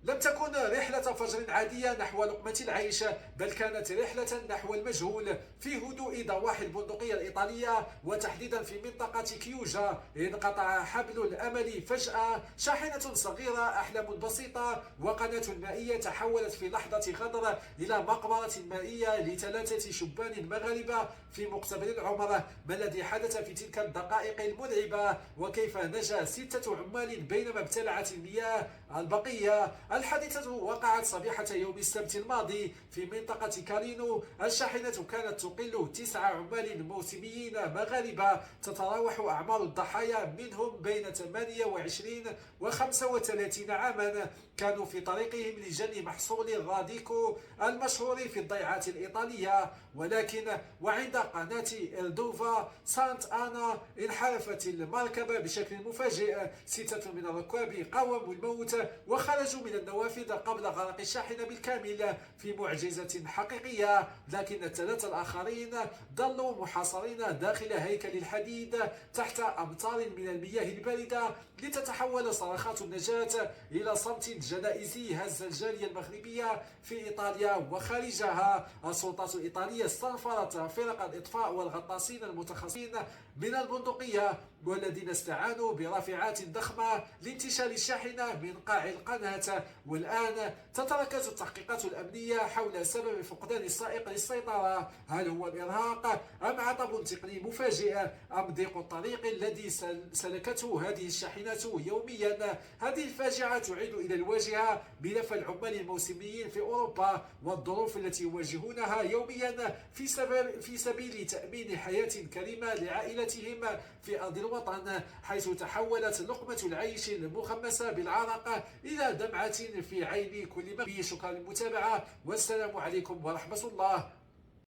لم تكن رحلة فجر عادية نحو لقمة العيش، بل كانت رحلة نحو المجهول في هدوء ضواحي البندقية الإيطالية، وتحديدا في منطقة كيوجا. انقطع حبل الأمل فجأة. شاحنة صغيرة، أحلام بسيطة، وقناة مائية تحولت في لحظة غدر إلى مقبرة مائية لثلاثة شبان مغاربة في مقتبل العمر. ما الذي حدث في تلك الدقائق المرعبة؟ وكيف نجا 6 عمال بينما ابتلعت المياه البقية؟ الحادثة وقعت صبيحة يوم السبت الماضي في منطقة كارينو. الشاحنة كانت تقل 9 عمال موسميين مغاربة. تتراوح أعمار الضحايا منهم بين 28 و 35 عاما. كانوا في طريقهم لجني محصول الراديكو المشهور في الضيعات الإيطالية. ولكن وعند قناة إلدوفا سانت آنا انحرفت المركبة بشكل مفاجئ. 6 من الركاب قاوموا الموت وخرجوا من النوافذ قبل غرق الشاحنة بالكامل في معجزة حقيقية. لكن ال3 الآخرين ظلوا محاصرين داخل هيكل الحديد تحت أمطار من المياه الباردة، لتتحول صرخات النجاة إلى صمت جنائزي هز الجالية المغربية في إيطاليا وخارجها. السلطات الإيطالية استنفرت فرق الإطفاء والغطاسين المتخصصين من البندقية، والذين استعانوا برافعات ضخمة لانتشال الشاحنة من قاع القناة. والآن تتركز التحقيقات الأمنية حول سبب فقدان السائق للسيطرة. هل هو الإرهاق أم عطب تقني مفاجئ أم ضيق الطريق الذي سلكته هذه الشاحنات يوميا؟ هذه الفاجعة تعيد إلى الواجهة ملف العمال الموسميين في أوروبا والظروف التي يواجهونها يوميا في سبيل تأمين حياة كريمة لعائلتهم في أرض الوطن، حيث تحولت لقمة العيش المخمسة بالعرق إلى دمعة في عين كل مغربي. شكرا للمتابعة، والسلام عليكم ورحمة الله.